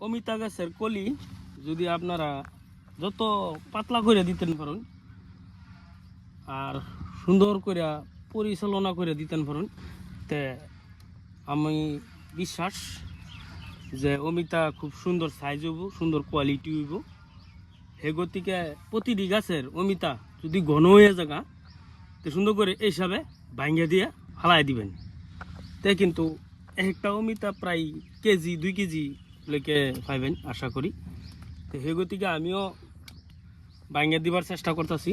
অমিতা গাছের কলি যদি আপনারা যত পাতলা করে দিতেন পারেন আর সুন্দর করে পরিচালনা করে দিতেন পারেন, তে আমি বিশ্বাস যে অমিতা খুব সুন্দর সাইজ হইব, সুন্দর কোয়ালিটি হইব। হে গতিকে প্রতিটি গাছের অমিতা যদি ঘন হয়ে জায়গা তো সুন্দর করে এই হিসাবে ভাঙ্গা দিয়ে ফালাই দিবেন, তে কিন্তু একটা অমিতা প্রায় কেজি 2 কেজি লেকে পাইবেন আশা করি। তো হে গতিকে আমিও ভাঙ্গা দিবার চেষ্টা করতেছি।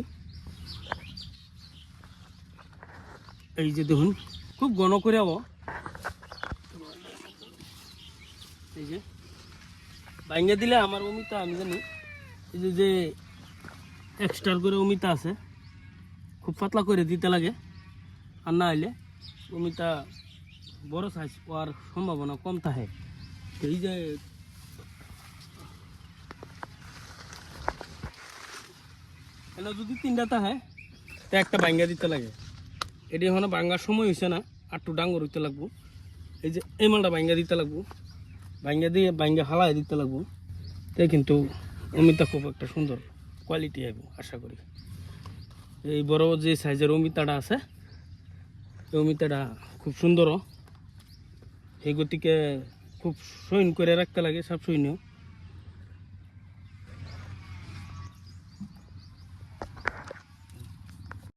এই যে দেখুন খুব ঘন করে এই যে ভাঙ্গা দিলে আমার অমিতা আমি জানি এই যে এক্সট্রা করে অমিতা আছে খুব পাতলা করে দিতে লাগে, আর না হলে অমিতা বড় সাইজ হওয়ার সম্ভাবনা কম থাকে। এই যে এনে যদি 3টা থাকে তো একটা ভাঙ্গা দিতে লাগে। এটি এখন ভাঙ্গার সময় হয়েছে না, আটটু ডাঙ্গর হইতে লাগবো। এই যে এই মালটা ভাঙ্গা দিতে লাগবো, ভাঙ্গা হালাই দিতে লাগবো, তাই কিন্তু অমিতা খুব একটা সুন্দর কোয়ালিটি আসবো আশা করি। এই বড় যে সাইজের অমিতাটা আছে এই অমিতাটা খুব সুন্দর, এই গতিকে খুব সৈন করে রাখতে লাগে, সব সৈন্য